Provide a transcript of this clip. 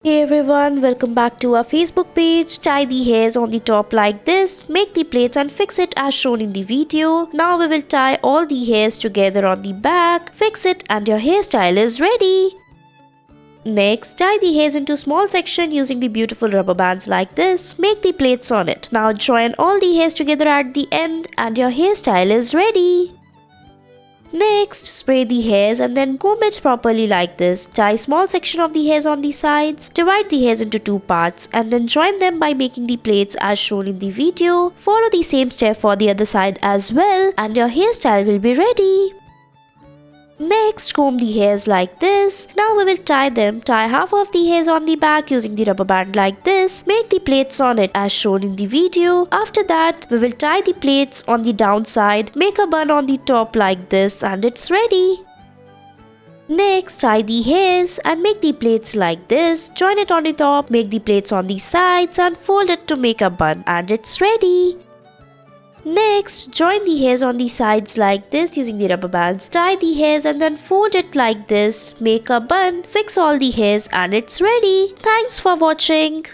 Hey everyone, welcome back to our Facebook page. Tie the hairs on the top like this, make the plaits and fix it as shown in the video. Now we will tie all the hairs together on the back, fix it and your hairstyle is ready. Next, tie the hairs into small section using the beautiful rubber bands like this, make the plaits on it. Now join all the hairs together at the end and your hairstyle is ready. Next, spray the hairs and then comb it properly like this. Tie small section of the hairs on the sides, divide the hairs into two parts and then join them by making the plaits as shown in the video. Follow the same step for the other side as well and your hairstyle will be ready. Next, comb the hairs like this. Now we will tie them. Tie half of the hairs on the back using the rubber band like this. Make the plaits on it as shown in the video. After that, we will tie the plaits on the downside. Make a bun on the top like this and it's ready. Next, tie the hairs and make the plaits like this. Join it on the top, make the plaits on the sides and fold it to make a bun and it's ready. Next, join the hairs on the sides like this using the rubber bands. Tie the hairs and then fold it like this. Make a bun, fix all the hairs and it's ready. Thanks for watching.